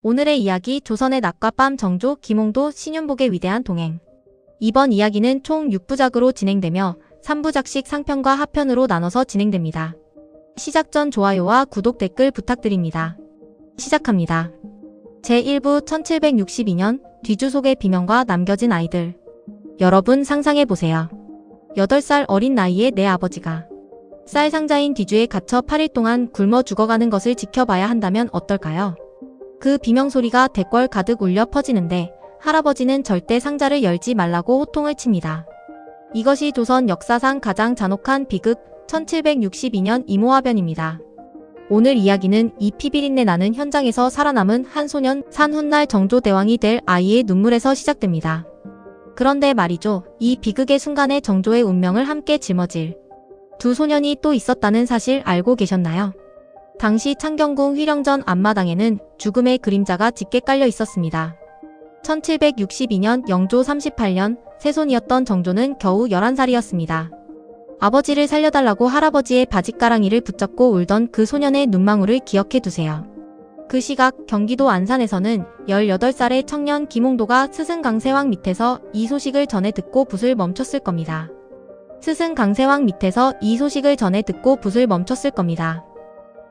오늘의 이야기 조선의 낮과 밤 정조, 김홍도, 신윤복의 위대한 동행. 이번 이야기는 총 6부작으로 진행되며 3부작씩 상편과 하편으로 나눠서 진행됩니다. 시작 전 좋아요와 구독 댓글 부탁드립니다. 시작합니다. 제1부 1762년 뒤주속의 비명과 남겨진 아이들. 여러분 상상해보세요. 8살 어린 나이에 내 아버지가 쌀 상자인 뒤주에 갇혀 8일 동안 굶어 죽어가는 것을 지켜봐야 한다면 어떨까요? 그 비명 소리가 대궐 가득 울려 퍼지는데 할아버지는 절대 상자를 열지 말라고 호통을 칩니다. 이것이 조선 역사상 가장 잔혹한 비극 1762년 이모화변입니다. 오늘 이야기는 이 피비린내 나는 현장에서 살아남은 한 소년 산 훗날 정조대왕이 될 아이의 눈물에서 시작됩니다. 그런데 말이죠. 이 비극의 순간에 정조의 운명을 함께 짊어질 두 소년이 또 있었다는 사실 알고 계셨나요? 당시 창경궁 휘령전 앞마당에는 죽음의 그림자가 짙게 깔려 있었습니다. 1762년 영조 38년 새손이었던 정조는 겨우 11살이었습니다. 아버지를 살려달라고 할아버지의 바짓가랑이를 붙잡고 울던 그 소년의 눈망울을 기억해 두세요. 그 시각 경기도 안산에서는 18살의 청년 김홍도가 스승 강세왕 밑에서 이 소식을 전해 듣고 붓을 멈췄을 겁니다. 스승 강세왕 밑에서 이 소식을 전해 듣고 붓을 멈췄을 겁니다.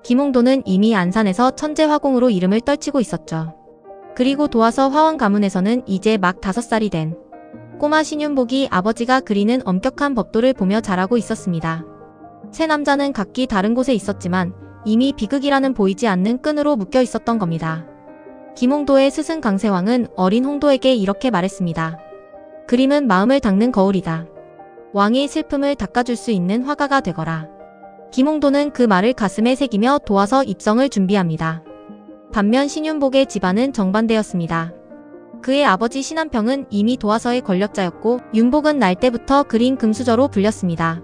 김홍도는 이미 안산에서 천재화공으로 이름을 떨치고 있었죠. 그리고 도화서 화원 가문에서는 이제 막 5살이 된 꼬마 신윤복이 아버지가 그리는 엄격한 법도를 보며 자라고 있었습니다. 세 남자는 각기 다른 곳에 있었지만 이미 비극이라는 보이지 않는 끈으로 묶여 있었던 겁니다. 김홍도의 스승 강세왕은 어린 홍도에게 이렇게 말했습니다. 그림은 마음을 닦는 거울이다. 왕의 슬픔을 닦아줄 수 있는 화가가 되거라. 김홍도는 그 말을 가슴에 새기며 도화서 입성을 준비합니다. 반면 신윤복의 집안은 정반대였습니다. 그의 아버지 신한평은 이미 도화서의 권력자였고 윤복은 날 때부터 그린 금수저로 불렸습니다.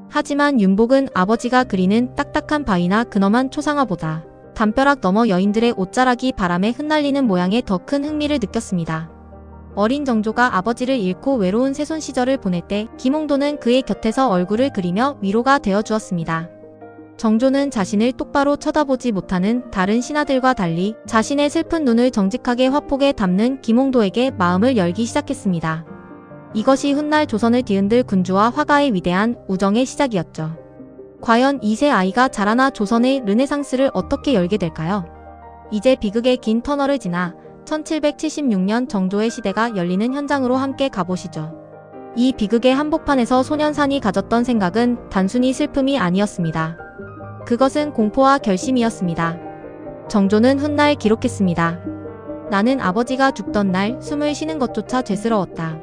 하지만 윤복은 아버지가 그리는 딱딱한 바위나 근엄한 초상화보다 담벼락 너머 여인들의 옷자락이 바람에 흩날리는 모양에 더 큰 흥미를 느꼈습니다. 어린 정조가 아버지를 잃고 외로운 새손 시절을 보낼 때 김홍도는 그의 곁에서 얼굴을 그리며 위로가 되어 주었습니다. 정조는 자신을 똑바로 쳐다보지 못하는 다른 신하들과 달리 자신의 슬픈 눈을 정직하게 화폭에 담는 김홍도에게 마음을 열기 시작했습니다. 이것이 훗날 조선을 뒤흔들 군주와 화가의 위대한 우정의 시작이었죠. 과연 이 세 아이가 자라나 조선의 르네상스를 어떻게 열게 될까요? 이제 비극의 긴 터널을 지나 1776년 정조의 시대가 열리는 현장으로 함께 가보시죠. 이 비극의 한복판에서 소년산이 가졌던 생각은 단순히 슬픔이 아니었습니다. 그것은 공포와 결심이었습니다. 정조는 훗날 기록했습니다. 나는 아버지가 죽던 날 숨을 쉬는 것조차 죄스러웠다.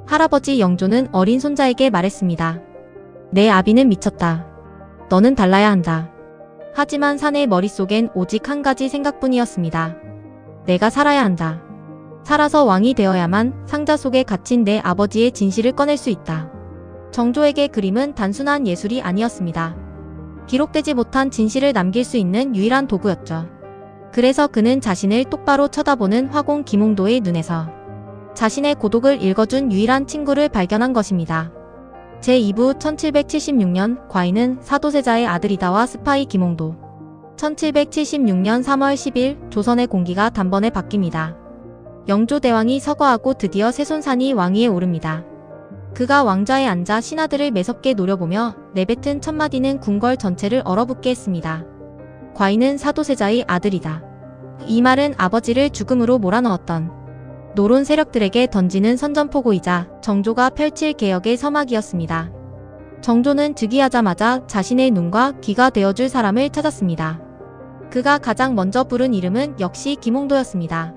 할아버지 영조는 어린 손자에게 말했습니다. 내 아비는 미쳤다. 너는 달라야 한다. 하지만 사내의 머릿속엔 오직 한 가지 생각뿐이었습니다. 내가 살아야 한다. 살아서 왕이 되어야만 상자 속에 갇힌 내 아버지의 진실을 꺼낼 수 있다. 정조에게 그림은 단순한 예술이 아니었습니다. 기록되지 못한 진실을 남길 수 있는 유일한 도구였죠. 그래서 그는 자신을 똑바로 쳐다보는 화공 김홍도의 눈에서 자신의 고독을 읽어준 유일한 친구를 발견한 것입니다. 제2부 1776년 과인은 사도세자의 아들이다와 스파이 김홍도. 1776년 3월 10일 조선의 공기가 단번에 바뀝니다. 영조대왕이 서거하고 드디어 새손산이 왕위에 오릅니다. 그가 왕좌에 앉아 신하들을 매섭게 노려보며 내뱉은 첫마디는 궁궐 전체를 얼어붙게 했습니다. 과인은 사도세자의 아들이다. 이 말은 아버지를 죽음으로 몰아넣었던 노론 세력들에게 던지는 선전포고이자 정조가 펼칠 개혁의 서막이었습니다. 정조는 즉위하자마자 자신의 눈과 귀가 되어줄 사람을 찾았습니다. 그가 가장 먼저 부른 이름은 역시 김홍도였습니다.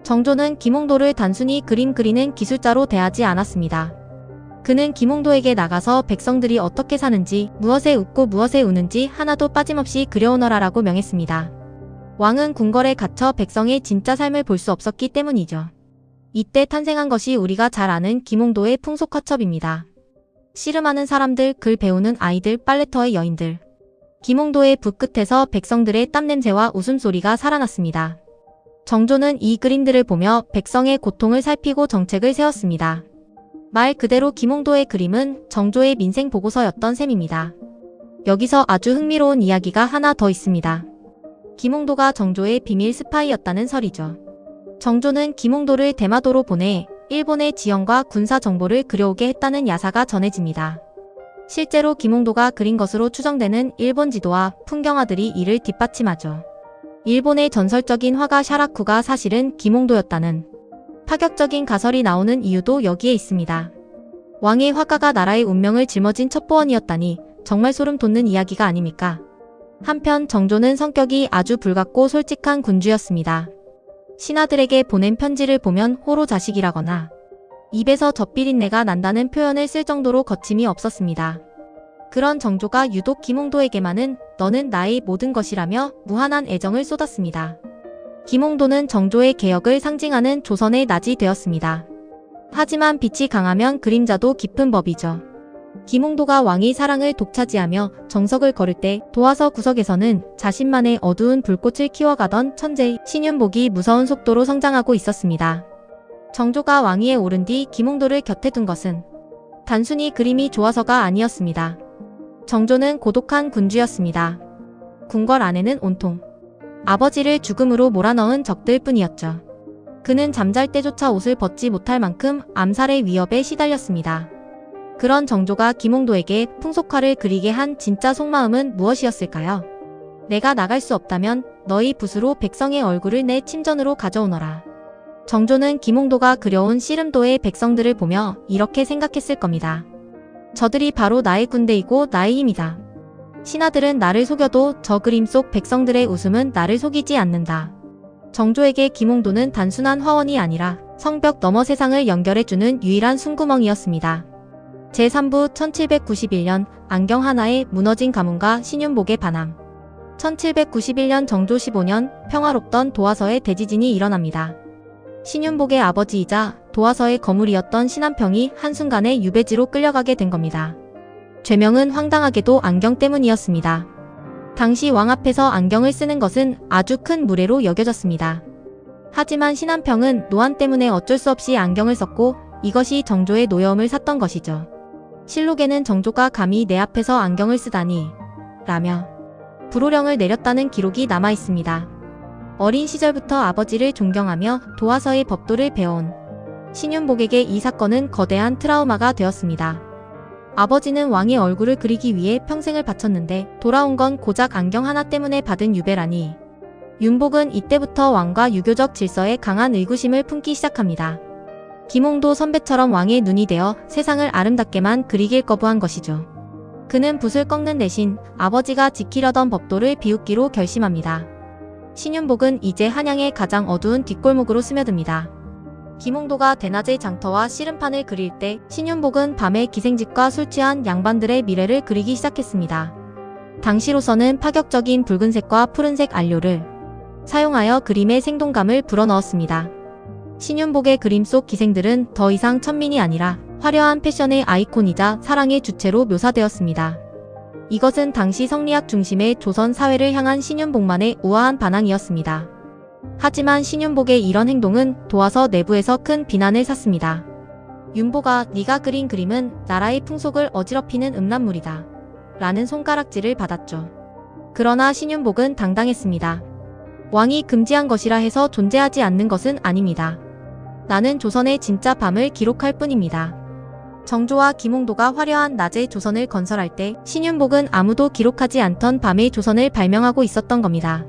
정조는 김홍도를 단순히 그림 그리는 기술자로 대하지 않았습니다. 그는 김홍도에게 나가서 백성들이 어떻게 사는지, 무엇에 웃고 무엇에 우는지 하나도 빠짐없이 그려오너라라고 명했습니다. 왕은 궁궐에 갇혀 백성의 진짜 삶을 볼 수 없었기 때문이죠. 이때 탄생한 것이 우리가 잘 아는 김홍도의 풍속화첩입니다. 씨름하는 사람들, 글 배우는 아이들, 빨래터의 여인들. 김홍도의 붓 끝에서 백성들의 땀냄새와 웃음소리가 살아났습니다. 정조는 이 그림들을 보며 백성의 고통을 살피고 정책을 세웠습니다. 말 그대로 김홍도의 그림은 정조의 민생 보고서였던 셈입니다. 여기서 아주 흥미로운 이야기가 하나 더 있습니다. 김홍도가 정조의 비밀 스파이였다는 설이죠. 정조는 김홍도를 대마도로 보내 일본의 지형과 군사 정보를 그려오게 했다는 야사가 전해집니다. 실제로 김홍도가 그린 것으로 추정되는 일본 지도와 풍경화들이 이를 뒷받침하죠. 일본의 전설적인 화가 샤라쿠가 사실은 김홍도였다는 파격적인 가설이 나오는 이유도 여기에 있습니다. 왕의 화가가 나라의 운명을 짊어진 첩보원이었다니 정말 소름 돋는 이야기가 아닙니까? 한편 정조는 성격이 아주 불같고 솔직한 군주였습니다. 신하들에게 보낸 편지를 보면 호로 자식이라거나 입에서 젖비린내가 난다는 표현을 쓸 정도로 거침이 없었습니다. 그런 정조가 유독 김홍도에게만은 너는 나의 모든 것이라며 무한한 애정을 쏟았습니다. 김홍도는 정조의 개혁을 상징하는 조선의 낮이 되었습니다. 하지만 빛이 강하면 그림자도 깊은 법이죠. 김홍도가 왕의 사랑을 독차지하며 정석을 걸을 때 도화서 구석에서는 자신만의 어두운 불꽃을 키워가던 천재 신윤복이 무서운 속도로 성장하고 있었습니다. 정조가 왕위에 오른 뒤 김홍도를 곁에 둔 것은 단순히 그림이 좋아서가 아니었습니다. 정조는 고독한 군주였습니다. 궁궐 안에는 온통 아버지를 죽음으로 몰아넣은 적들 뿐이었죠. 그는 잠잘 때조차 옷을 벗지 못할 만큼 암살의 위협에 시달렸습니다. 그런 정조가 김홍도에게 풍속화를 그리게 한 진짜 속마음은 무엇이었을까요? 내가 나갈 수 없다면 너희 붓으로 백성의 얼굴을 내 침전으로 가져오너라. 정조는 김홍도가 그려온 씨름도의 백성들을 보며 이렇게 생각했을 겁니다. 저들이 바로 나의 군대이고 나의 힘이다. 신하들은 나를 속여도 저 그림 속 백성들의 웃음은 나를 속이지 않는다. 정조에게 김홍도는 단순한 화원이 아니라 성벽 너머 세상을 연결해주는 유일한 숨구멍이었습니다. 제3부 1791년 안경 하나에 무너진 가문과 신윤복의 반항. 1791년 정조 15년 평화롭던 도화서에 대지진이 일어납니다. 신윤복의 아버지이자 도화서의 거물이었던 신한평이 한순간에 유배지로 끌려가게 된 겁니다. 죄명은 황당하게도 안경 때문이었습니다. 당시 왕 앞에서 안경을 쓰는 것은 아주 큰 무례로 여겨졌습니다. 하지만 신한평은 노안 때문에 어쩔 수 없이 안경을 썼고 이것이 정조의 노여움을 샀던 것이죠. 실록에는 정조가 감히 내 앞에서 안경을 쓰다니 라며 불호령을 내렸다는 기록이 남아 있습니다. 어린 시절부터 아버지를 존경하며 도화서의 법도를 배워온 신윤복에게 이 사건은 거대한 트라우마가 되었습니다. 아버지는 왕의 얼굴을 그리기 위해 평생을 바쳤는데 돌아온 건 고작 안경 하나 때문에 받은 유배라니. 윤복은 이때부터 왕과 유교적 질서에 강한 의구심을 품기 시작합니다. 김홍도 선배처럼 왕의 눈이 되어 세상을 아름답게만 그리길 거부한 것이죠. 그는 붓을 꺾는 대신 아버지가 지키려던 법도를 비웃기로 결심합니다. 신윤복은 이제 한양의 가장 어두운 뒷골목으로 스며듭니다. 김홍도가 대낮의 장터와 씨름판을 그릴 때 신윤복은 밤의 기생집과 술 취한 양반들의 미래를 그리기 시작했습니다. 당시로서는 파격적인 붉은색과 푸른색 안료를 사용하여 그림의 생동감을 불어넣었습니다. 신윤복의 그림 속 기생들은 더 이상 천민이 아니라 화려한 패션의 아이콘이자 사랑의 주체로 묘사되었습니다. 이것은 당시 성리학 중심의 조선 사회를 향한 신윤복만의 우아한 반항이었습니다. 하지만 신윤복의 이런 행동은 도화서 내부에서 큰 비난을 샀습니다. 윤보가 네가 그린 그림은 나라의 풍속을 어지럽히는 음란물이다. 라는 손가락질을 받았죠. 그러나 신윤복은 당당했습니다. 왕이 금지한 것이라 해서 존재하지 않는 것은 아닙니다. 나는 조선의 진짜 밤을 기록할 뿐입니다. 정조와 김홍도가 화려한 낮의 조선을 건설할 때 신윤복은 아무도 기록하지 않던 밤의 조선을 발명하고 있었던 겁니다.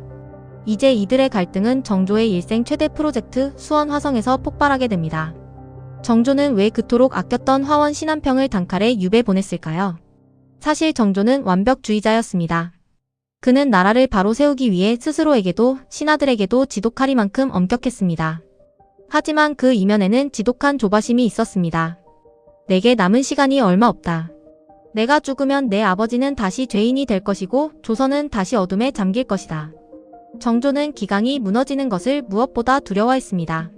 이제 이들의 갈등은 정조의 일생 최대 프로젝트 수원화성에서 폭발하게 됩니다. 정조는 왜 그토록 아꼈던 화원 신한평을 단칼에 유배 보냈을까요? 사실 정조는 완벽주의자였습니다. 그는 나라를 바로 세우기 위해 스스로에게도 신하들에게도 지독할 만큼 엄격했습니다. 하지만 그 이면에는 지독한 조바심이 있었습니다. 내게 남은 시간이 얼마 없다. 내가 죽으면 내 아버지는 다시 죄인이 될 것이고 조선은 다시 어둠에 잠길 것이다. 정조는 기강이 무너지는 것을 무엇보다 두려워했습니다.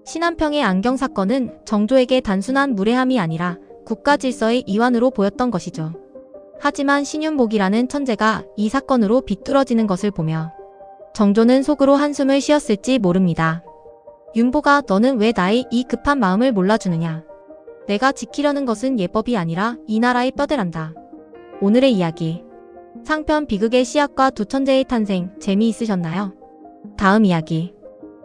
신한평의 안경 사건은 정조에게 단순한 무례함이 아니라 국가 질서의 이완으로 보였던 것이죠. 하지만 신윤복이라는 천재가 이 사건으로 비뚤어지는 것을 보며 정조는 속으로 한숨을 쉬었을지 모릅니다. 윤보가 너는 왜 나의 이 급한 마음을 몰라주느냐. 내가 지키려는 것은 예법이 아니라 이 나라의 뼈대란다. 오늘의 이야기. 상편 비극의 시작과 두 천재의 탄생, 재미있으셨나요? 다음 이야기.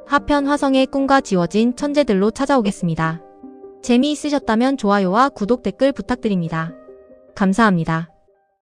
하편 화성의 꿈과 지워진 천재들로 찾아오겠습니다. 재미있으셨다면 좋아요와 구독 댓글 부탁드립니다. 감사합니다.